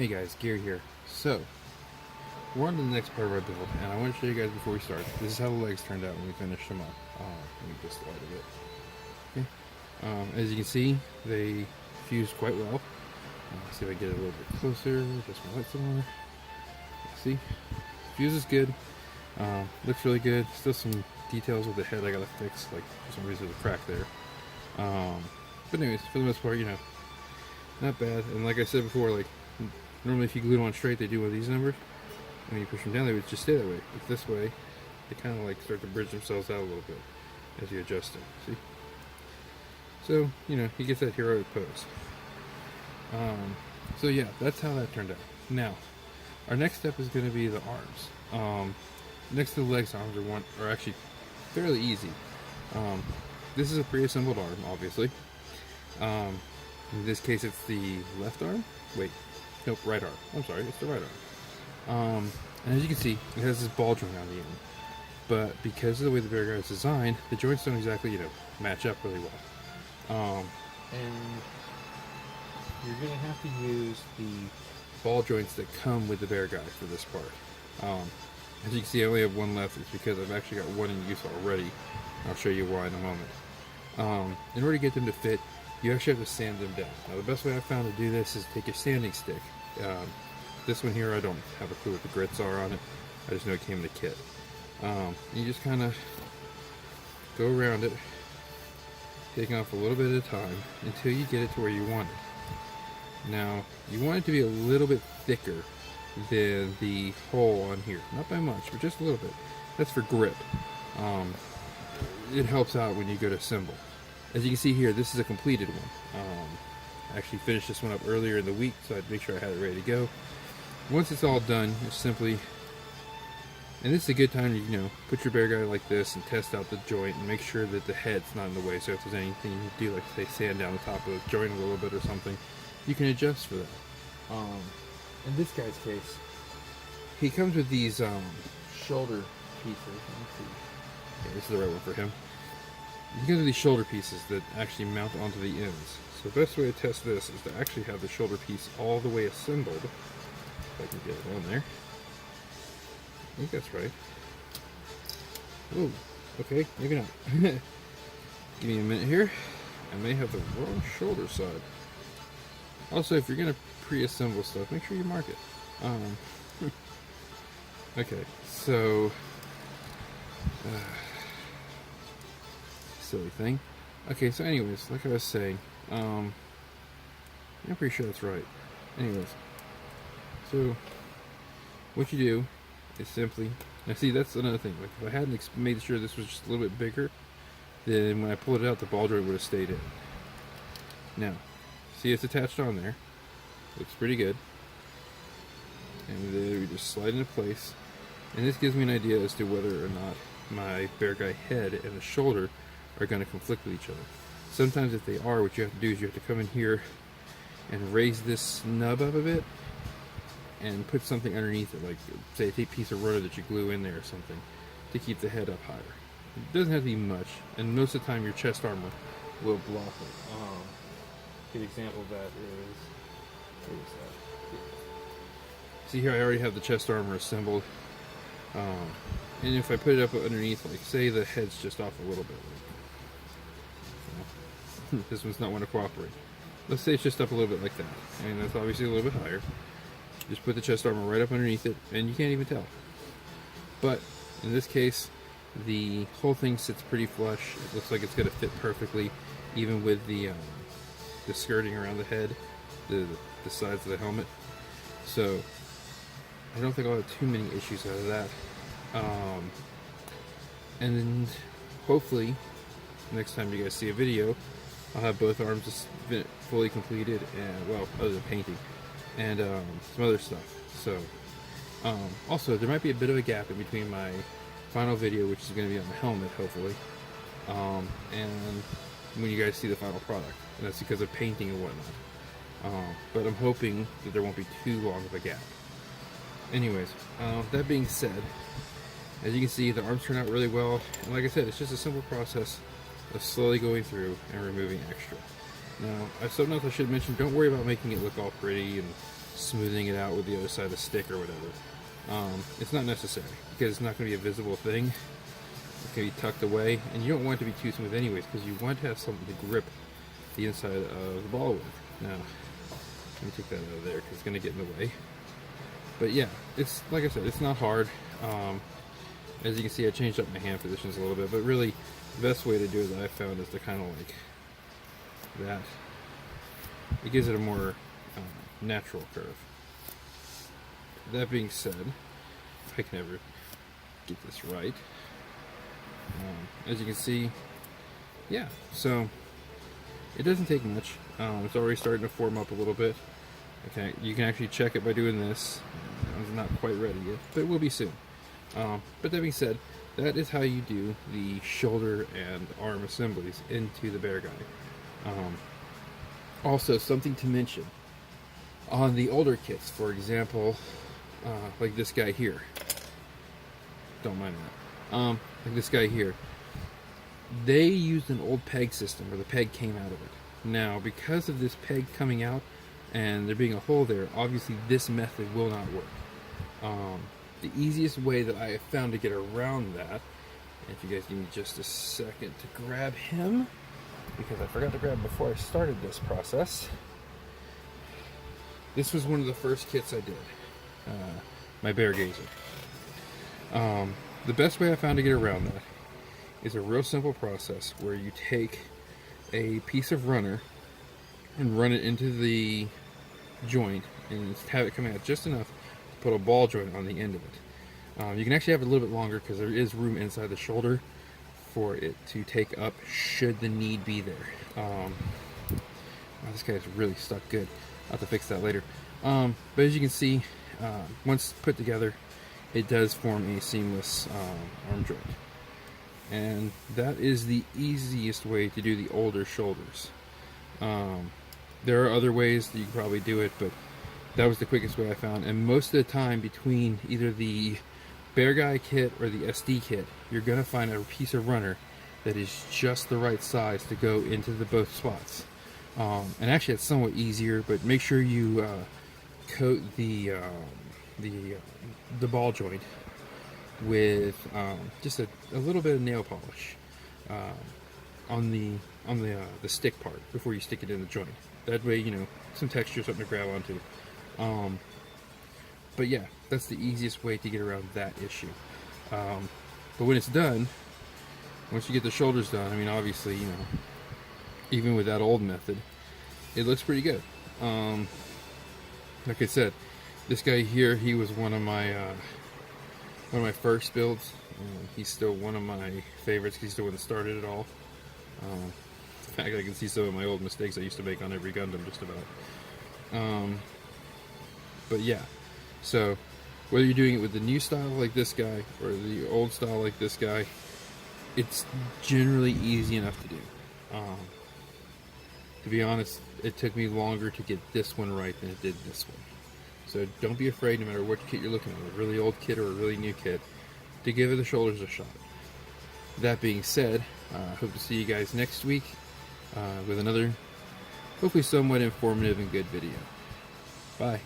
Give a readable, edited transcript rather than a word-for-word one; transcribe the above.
Hey guys, Gear here. So, we're on to the next part of our build, and I want to show you guys before we start. This is how the legs turned out when we finished them up. Let me just light a bit. Okay. As you can see, they fused quite well. See if I get it a little bit closer. Just my lights on. See, fuse is good. Looks really good. Still some details with the head I gotta fix. Like for some reason there's a crack there. But anyways, for the most part, you know, not bad. And like I said before, like normally if you glue them on straight, they do one of these numbers. When you push them down, they would just stay that way. But this way, they kind of like start to bridge themselves out a little bit as you adjust them. See? So, you know, he gets that heroic pose. So yeah, that's how that turned out. Now, our next step is going to be the arms. Next to the legs, arms are actually fairly easy. This is a pre-assembled arm, obviously. In this case, it's the left arm. Wait, nope, right arm. I'm sorry, it's the right arm. And as you can see, it has this ball joint on the end. But because of the way the bear guard is designed, the joints don't exactly, you know, match up really well. And you're going to have to use the ball joints that come with the bear guide for this part. As you can see, I only have one left. It's because I've actually got one in use already. I'll show you why in a moment. In order to get them to fit, you actually have to sand them down. Now, the best way I've found to do this is take a sanding stick. This one here, I don't have a clue what the grits are on it. I just know it came in the kit. You just kind of go around it, taking off a little bit at a time until you get it to where you want it. Now, you want it to be a little bit thicker than the hole on here. Not by much, but just a little bit. That's for grip. It helps out when you go to assemble. As you can see here, this is a completed one. I actually finished this one up earlier in the week, so I'd make sure I had it ready to go. Once it's all done, it's simply, and this is a good time to, you know, put your bear guide like this and test out the joint and make sure that the head's not in the way. So if there's anything you do, like say sand down the top of the joint a little bit or something, you can adjust for that. In this guy's case, he comes with these shoulder pieces. Let me see. Okay, this is the right one for him. He comes with these shoulder pieces that actually mount onto the ends. So the best way to test this is to actually have the shoulder piece all the way assembled. If I can get it on there. I think that's right. Oh, okay, maybe not. Give me a minute here. I may have the wrong shoulder side. Also, if you're going to pre-assemble stuff, make sure you mark it. Okay, so... silly thing. Okay, so anyways, like I was saying, I'm pretty sure that's right. Anyways, so what you do is simply, now see, that's another thing. Like if I hadn't made sure this was just a little bit bigger, then when I pulled it out, the ball joint would have stayed in. Now, see, it's attached on there. Looks pretty good. And then we just slide into place. And this gives me an idea as to whether or not my bear guy head and the shoulder are going to conflict with each other. Sometimes if they are, what you have to do is you have to come in here and raise this nub up a bit and put something underneath it, like say a piece of rubber that you glue in there or something to keep the head up higher. It doesn't have to be much, and most of the time your chest armor will block it. A good example of that is, what is that? See here, I already have the chest armor assembled. And if I put it up underneath, like say the head's just off a little bit, like, this one's not want to cooperate. Let's say it's just up a little bit like that, and that's obviously a little bit higher. Just put the chest armor right up underneath it, and you can't even tell. But in this case, the whole thing sits pretty flush. It looks like it's going to fit perfectly, even with the skirting around the head, the sides of the helmet. So I don't think I'll have too many issues out of that. And then hopefully next time you guys see a video, I'll have both arms just fully completed, and well, other than painting and some other stuff. So also there might be a bit of a gap in between my final video, which is going to be on the helmet hopefully, and when you guys see the final product, and that's because of painting and whatnot. But I'm hoping that there won't be too long of a gap. Anyways, that being said, as you can see, the arms turn out really well, and like I said, it's just a simple process of slowly going through and removing extra. Now, something else I should mention, don't worry about making it look all pretty and smoothing it out with the other side of the stick or whatever. It's not necessary because it's not going to be a visible thing. It can be tucked away, and you don't want it to be too smooth anyways because you want to have something to grip the inside of the ball with. Now, let me take that out of there because it's going to get in the way. But yeah, it's like I said, it's not hard. As you can see, I changed up my hand positions a little bit, but really the best way to do it that I found is to kind of like that. It gives it a more natural curve. That being said, if I can ever get this right, as you can see, yeah, so it doesn't take much. It's already starting to form up a little bit. Okay, you can actually check it by doing this. It's not quite ready yet, but it will be soon. But that being said, that is how you do the shoulder and arm assemblies into the bear guy. Also, something to mention on the older kits, for example, like this guy here. Don't mind that. Like this guy here. They used an old peg system where the peg came out of it. Now, because of this peg coming out and there being a hole there, obviously this method will not work. The easiest way that I have found to get around that, if you guys give me just a second to grab him, because I forgot to grab him before I started this process. This was one of the first kits I did, my bear gazer. The best way I found to get around that is a real simple process where you take a piece of runner and run it into the joint and have it coming out just enough to put a ball joint on the end of it. You can actually have it a little bit longer because there is room inside the shoulder for it to take up should the need be there. Wow, this guy's really stuck good. I'll have to fix that later. But as you can see, once put together, it does form a seamless arm joint. And that is the easiest way to do the older shoulders. There are other ways that you can probably do it, but that was the quickest way I found. And most of the time, between either the Bear Guy kit or the SD kit, you're going to find a piece of runner that is just the right size to go into the both spots. And actually, it's somewhat easier, but make sure you coat the ball joint with just a little bit of nail polish on the stick part before you stick it in the joint. That way, you know, some texture, something to grab onto. But yeah, that's the easiest way to get around that issue. But when it's done, once you get the shoulders done, I mean, obviously, you know, even with that old method, it looks pretty good. Like I said, this guy here, he was one of my first builds. He's still one of my favorites. He's the one that started it all. In fact, I can see some of my old mistakes I used to make on every Gundam, just about. But yeah, so whether you're doing it with the new style like this guy or the old style like this guy, it's generally easy enough to do. To be honest, it took me longer to get this one right than it did this one. So don't be afraid, no matter what kit you're looking at, a really old kit or a really new kit, to give the shoulders a shot. That being said, hope to see you guys next week with another, hopefully somewhat informative and good video. Bye.